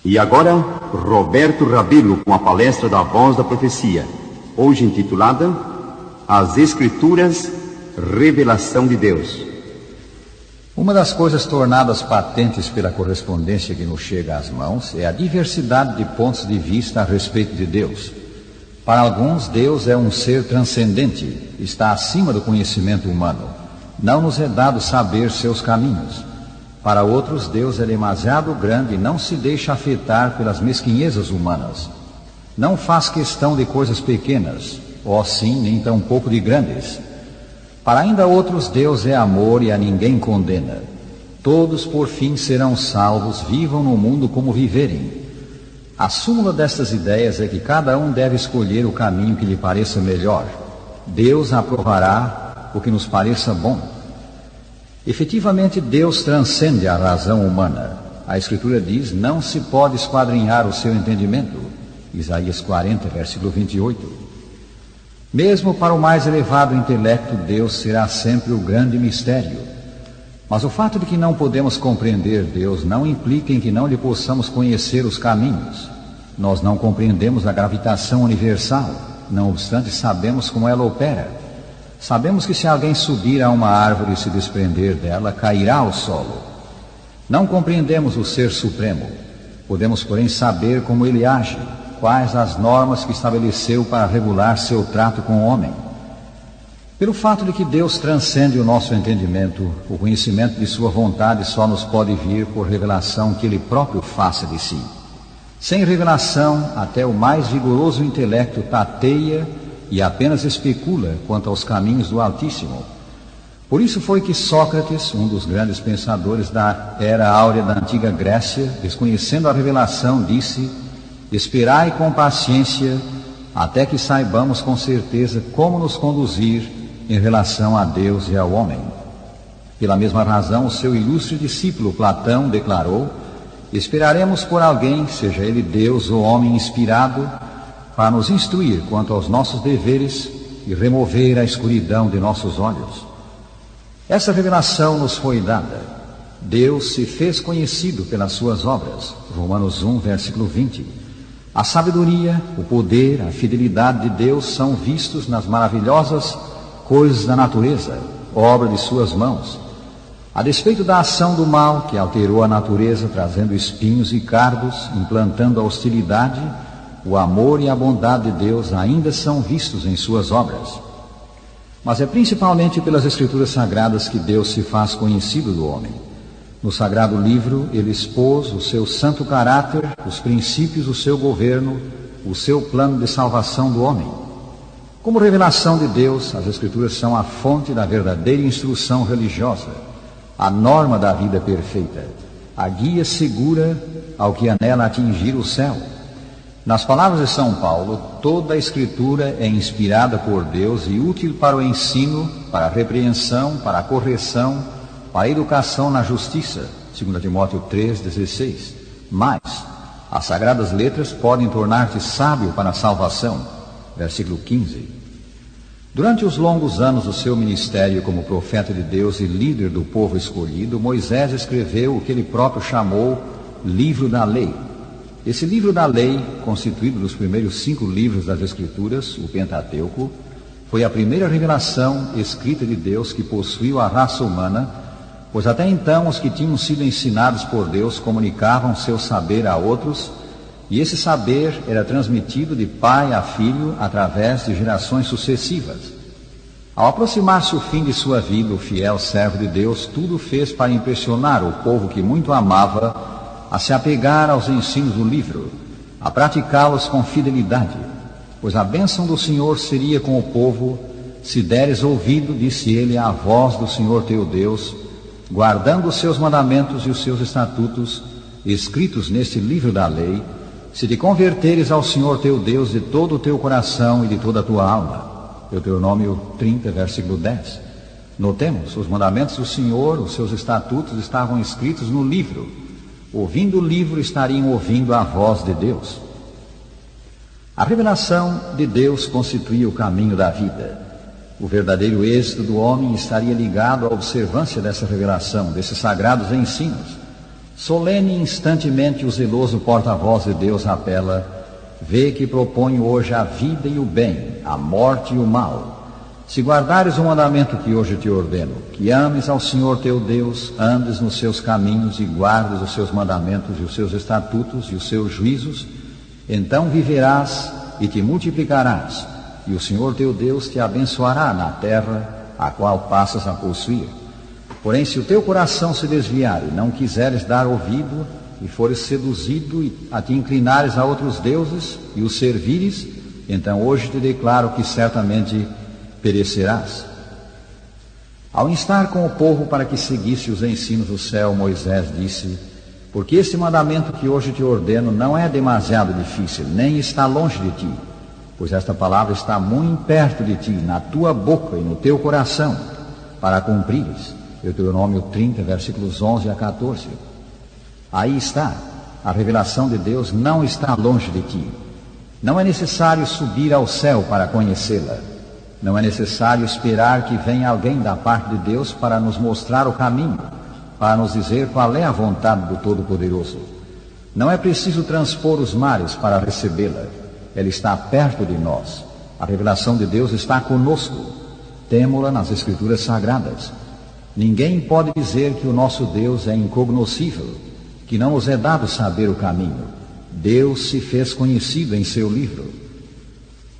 E agora, Roberto Rabelo com a palestra da Voz da Profecia, hoje intitulada As Escrituras, Revelação de Deus. Uma das coisas tornadas patentes pela correspondência que nos chega às mãos é a diversidade de pontos de vista a respeito de Deus. Para alguns, Deus é um ser transcendente, está acima do conhecimento humano. Não nos é dado saber seus caminhos. Para outros, Deus é demasiado grande e não se deixa afetar pelas mesquinhezas humanas. Não faz questão de coisas pequenas, ou sim, nem tampouco de grandes. Para ainda outros, Deus é amor e a ninguém condena. Todos, por fim, serão salvos, vivam no mundo como viverem. A súmula destas ideias é que cada um deve escolher o caminho que lhe pareça melhor. Deus aprovará o que nos pareça bom. Efetivamente, Deus transcende a razão humana. A Escritura diz, não se pode esquadrinhar o seu entendimento. Isaías 40, versículo 28. Mesmo para o mais elevado intelecto, Deus será sempre o grande mistério. Mas o fato de que não podemos compreender Deus não implica em que não lhe possamos conhecer os caminhos. Nós não compreendemos a gravitação universal, não obstante sabemos como ela opera. Sabemos que se alguém subir a uma árvore e se desprender dela, cairá ao solo. Não compreendemos o Ser Supremo. Podemos, porém, saber como ele age, quais as normas que estabeleceu para regular seu trato com o homem. Pelo fato de que Deus transcende o nosso entendimento, o conhecimento de sua vontade só nos pode vir por revelação que ele próprio faça de si. Sem revelação, até o mais vigoroso intelecto tateia e apenas especula quanto aos caminhos do Altíssimo. Por isso foi que Sócrates, um dos grandes pensadores da era áurea da antiga Grécia, desconhecendo a revelação, disse: esperai com paciência até que saibamos com certeza como nos conduzir em relação a Deus e ao homem. Pela mesma razão, o seu ilustre discípulo Platão declarou: esperaremos por alguém, seja ele Deus ou homem inspirado, para nos instruir quanto aos nossos deveres e remover a escuridão de nossos olhos. Essa revelação nos foi dada. Deus se fez conhecido pelas suas obras. Romanos 1, versículo 20. A sabedoria, o poder, a fidelidade de Deus são vistos nas maravilhosas coisas da natureza, obra de suas mãos. A despeito da ação do mal que alterou a natureza, trazendo espinhos e cardos, implantando a hostilidade, o amor e a bondade de Deus ainda são vistos em suas obras. Mas é principalmente pelas Escrituras Sagradas que Deus se faz conhecido do homem. No Sagrado Livro, ele expôs o seu santo caráter, os princípios do seu governo, o seu plano de salvação do homem. Como revelação de Deus, as Escrituras são a fonte da verdadeira instrução religiosa, a norma da vida perfeita, a guia segura ao que anela atingir o céu. Nas palavras de São Paulo, toda a Escritura é inspirada por Deus e útil para o ensino, para a repreensão, para a correção, para a educação na justiça, 2 Timóteo 3,16. Mas as Sagradas Letras podem tornar-te sábio para a salvação, versículo 15. Durante os longos anos do seu ministério como profeta de Deus e líder do povo escolhido, Moisés escreveu o que ele próprio chamou Livro da Lei. Esse livro da lei, constituído dos primeiros 5 livros das Escrituras, o Pentateuco, foi a primeira revelação escrita de Deus que possuiu a raça humana, pois até então os que tinham sido ensinados por Deus comunicavam seu saber a outros, e esse saber era transmitido de pai a filho através de gerações sucessivas. Ao aproximar-se o fim de sua vida, o fiel servo de Deus tudo fez para impressionar o povo que muito amava a se apegar aos ensinos do livro, a praticá-los com fidelidade, pois a bênção do Senhor seria com o povo, se deres ouvido, disse ele, à voz do Senhor teu Deus, guardando os seus mandamentos e os seus estatutos, escritos neste livro da lei, se te converteres ao Senhor teu Deus de todo o teu coração e de toda a tua alma. Deuteronômio 30, versículo 10. Notemos, os mandamentos do Senhor, os seus estatutos estavam escritos no livro. Ouvindo o livro, estariam ouvindo a voz de Deus. A revelação de Deus constituía o caminho da vida. O verdadeiro êxito do homem estaria ligado à observância dessa revelação, desses sagrados ensinos. Solene e instantemente o zeloso porta-voz de Deus apela: vê que proponho hoje a vida e o bem, a morte e o mal. Se guardares o mandamento que hoje te ordeno, que ames ao Senhor teu Deus, andes nos seus caminhos e guardes os seus mandamentos e os seus estatutos e os seus juízos, então viverás e te multiplicarás, e o Senhor teu Deus te abençoará na terra a qual passas a possuir. Porém, se o teu coração se desviar e não quiseres dar ouvido, e fores seduzido a te inclinares a outros deuses e os servires, então hoje te declaro que certamente perecerás. Ao instar com o povo para que seguisse os ensinos do céu, Moisés disse: porque este mandamento que hoje te ordeno não é demasiado difícil, nem está longe de ti, pois esta palavra está muito perto de ti, na tua boca e no teu coração, para cumprires. Deuteronômio 30, versículos 11 a 14. Aí está, a revelação de Deus não está longe de ti. Não é necessário subir ao céu para conhecê-la. Não é necessário esperar que venha alguém da parte de Deus para nos mostrar o caminho, para nos dizer qual é a vontade do Todo-Poderoso. Não é preciso transpor os mares para recebê-la. Ela está perto de nós. A revelação de Deus está conosco. Temo-la nas Escrituras Sagradas. Ninguém pode dizer que o nosso Deus é incognoscível, que não nos é dado saber o caminho. Deus se fez conhecido em seu livro.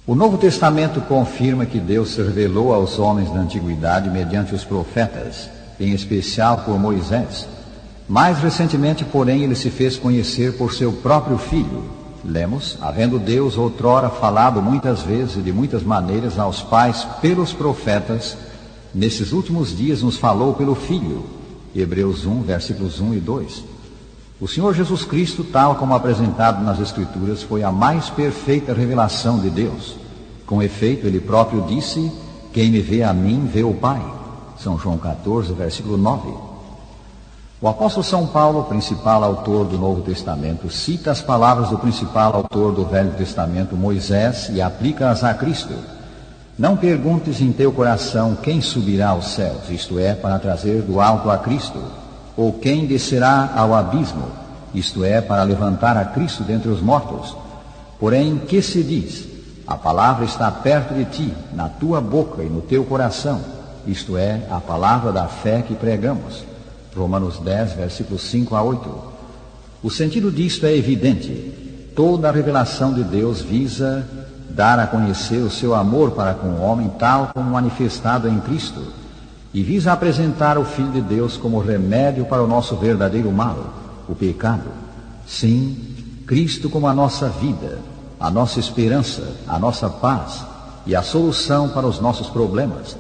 O Novo Testamento confirma que Deus se revelou aos homens da antiguidade mediante os profetas, em especial por Moisés. Mais recentemente, porém, ele se fez conhecer por seu próprio Filho. Lemos: havendo Deus outrora falado muitas vezes e de muitas maneiras aos pais pelos profetas, nesses últimos dias nos falou pelo Filho. Hebreus 1, versículos 1 e 2. O Senhor Jesus Cristo, tal como apresentado nas Escrituras, foi a mais perfeita revelação de Deus. Com efeito, ele próprio disse: quem me vê a mim, vê o Pai. São João 14, versículo 9. O apóstolo São Paulo, principal autor do Novo Testamento, cita as palavras do principal autor do Velho Testamento, Moisés, e aplica-as a Cristo. Não perguntes em teu coração quem subirá aos céus, isto é, para trazer do alto a Cristo, ou quem descerá ao abismo, isto é, para levantar a Cristo dentre os mortos. Porém, que se diz? A palavra está perto de ti, na tua boca e no teu coração, isto é, a palavra da fé que pregamos. Romanos 10, versículos 5 a 8. O sentido disto é evidente. Toda a revelação de Deus visa dar a conhecer o seu amor para com o homem, tal como manifestado em Cristo, e visa apresentar o Filho de Deus como remédio para o nosso verdadeiro mal, o pecado. Sim, Cristo como a nossa vida, a nossa esperança, a nossa paz e a solução para os nossos problemas.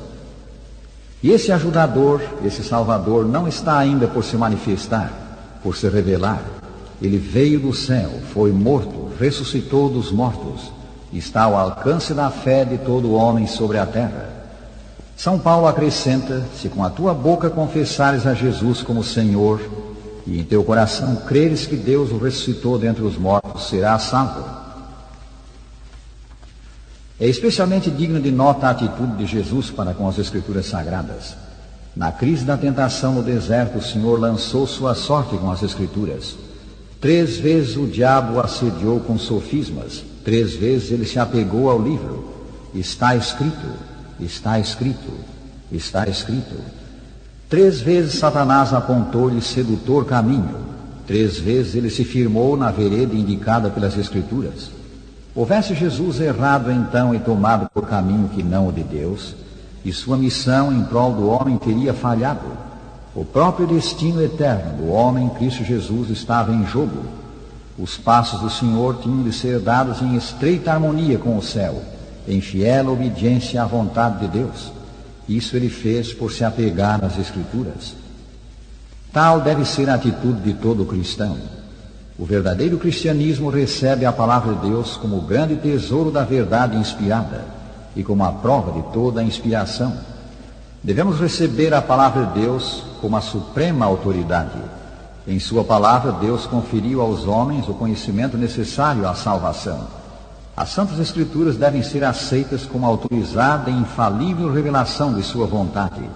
E esse ajudador, esse Salvador, não está ainda por se manifestar, por se revelar. Ele veio do céu, foi morto, ressuscitou dos mortos, está ao alcance da fé de todo homem sobre a terra. São Paulo acrescenta: se com a tua boca confessares a Jesus como Senhor, e em teu coração creres que Deus o ressuscitou dentre os mortos, serás salvo. É especialmente digna de nota a atitude de Jesus para com as Escrituras Sagradas. Na crise da tentação no deserto, o Senhor lançou sua sorte com as Escrituras. 3 vezes o diabo o assediou com sofismas. 3 vezes ele se apegou ao livro. Está escrito, está escrito, está escrito. 3 vezes Satanás apontou-lhe sedutor caminho. 3 vezes ele se firmou na vereda indicada pelas Escrituras. Houvesse Jesus errado então e tomado por caminho que não o de Deus, e sua missão em prol do homem teria falhado. O próprio destino eterno do homem em Cristo Jesus estava em jogo. Os passos do Senhor tinham de ser dados em estreita harmonia com o céu, em fiel obediência à vontade de Deus. Isso ele fez por se apegar às Escrituras. Tal deve ser a atitude de todo cristão. O verdadeiro cristianismo recebe a palavra de Deus como o grande tesouro da verdade inspirada e como a prova de toda a inspiração. Devemos receber a palavra de Deus como a suprema autoridade. Em sua palavra, Deus conferiu aos homens o conhecimento necessário à salvação. As Santas Escrituras devem ser aceitas como autorizada e infalível revelação de sua vontade.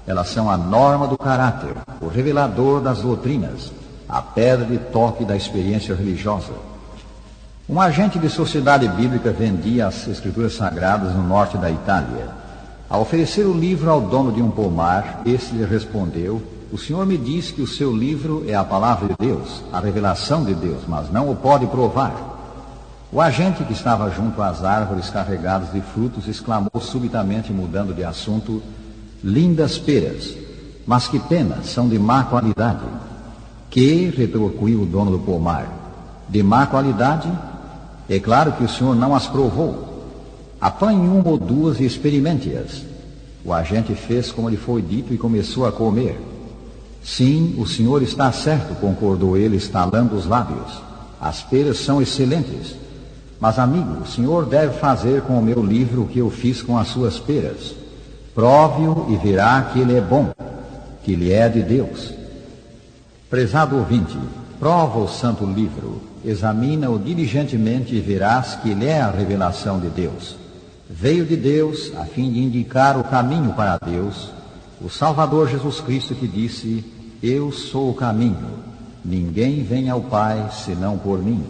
Elas são a norma do caráter, o revelador das doutrinas. a pedra de toque da experiência religiosa. Um agente de sociedade bíblica vendia as escrituras sagradas no norte da Itália. Ao oferecer o livro ao dono de um pomar, este lhe respondeu: "O senhor me diz que o seu livro é a palavra de Deus, a revelação de Deus, mas não o pode provar." O agente, que estava junto às árvores carregadas de frutos, exclamou subitamente, mudando de assunto: "Lindas peras, mas que pena, são de má qualidade." "Que?" retorquiu o dono do pomar. "De má qualidade? É claro que o senhor não as provou. Apanhe uma ou duas e experimente-as." O agente fez como lhe foi dito e começou a comer. "Sim, o senhor está certo", concordou ele, estalando os lábios. "As peras são excelentes. Mas, amigo, o senhor deve fazer com o meu livro o que eu fiz com as suas peras. Prove-o e verá que ele é bom, que ele é de Deus." Prezado ouvinte, prova o santo livro, examina-o diligentemente e verás que ele é a revelação de Deus. Veio de Deus a fim de indicar o caminho para Deus, o Salvador Jesus Cristo, que disse: "Eu sou o caminho, ninguém vem ao Pai senão por mim."